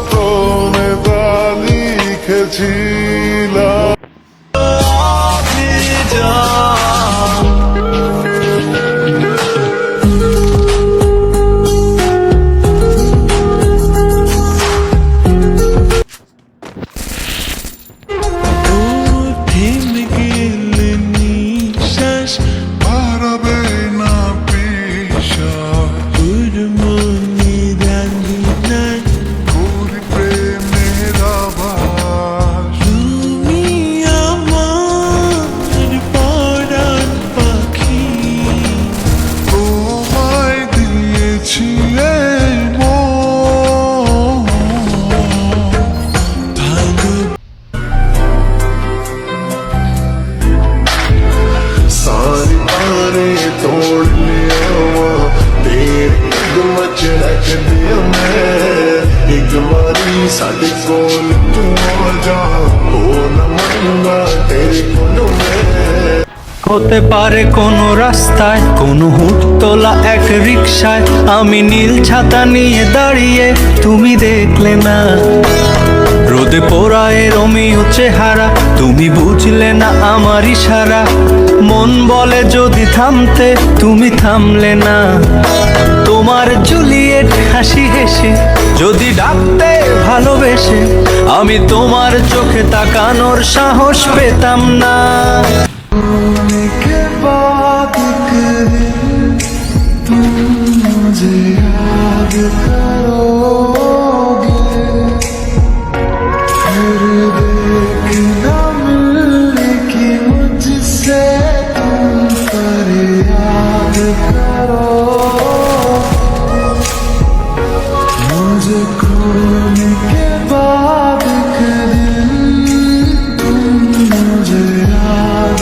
প্রণেতা লিখেছিলাম। साडे कोल तू आ जा हो न मनगा तेरे कोलों में হতে পারে কোনো রাস্তায়, কোনো হুটতোলা এক রিকশায় আমি নীল ছাতা নিয়ে দাঁড়িয়ে, তুমি দেখলে না রোদে পোড়ায় রোমিও চেহারা, তুমি বুঝলে না আমার ইশারা। মন বলে যদি থামতে, তুমি থামলে না। তোমার জুলিয়েট হাসি হেসে যদি ডাকতে ভালোবেসে, আমি তোমার চোখে তাকানোর সাহস পেতাম না। के बाद तुम मुझे याद करोगे, फिर देखना मिलने की मुझसे तुम पर याद करो। मुझे खोने के बाद एक दिन तुम मुझे याद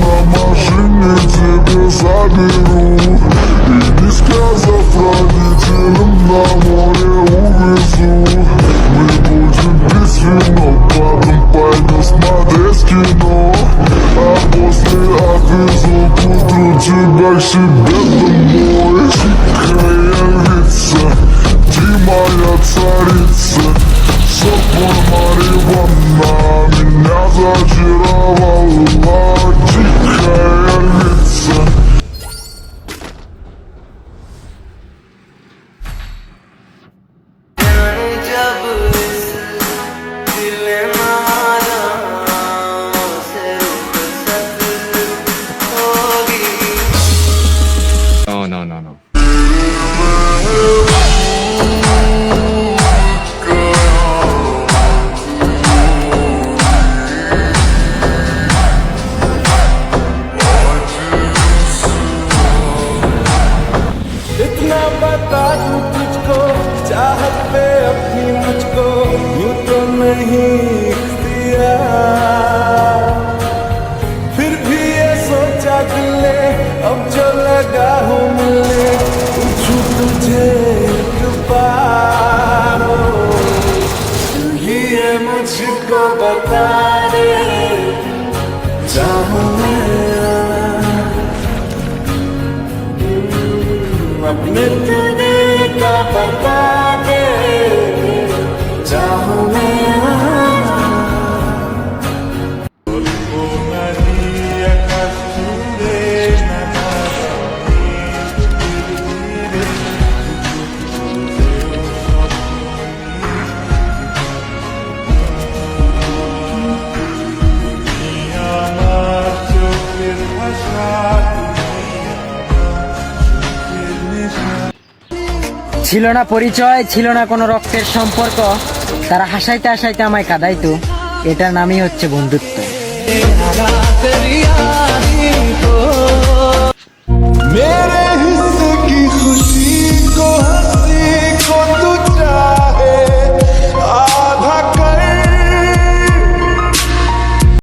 на машине тебя заберу и без сказав родителям на море увезу. Мы будем пить вино, потом пойдем смотреть кино, а после отвезу к утру тебя к себе домой. Тихая львица, ты моя царица, сопор Мариванна меня зачаровала. Тихая львица. No. इतना बता दूं तुझको, चाहत पे अपनी मुझको यूं तो नहीं दिया, फिर भी ये सोचा दिल ने अब जो लगा हूँ मिलने, पूछूं तुझे एक बार, तू ही है मुझको बता दे, चाहूँ मैं अपने तुझे का बता दे, चाहूँ मैं ছিল না পরিচয়, ছিল না কোনো রক্তের সম্পর্ক, তারা হাসাইতে হাসাইতে আমায় কাঁদাইতো, এটার নামই হচ্ছে বন্ধুত্ব।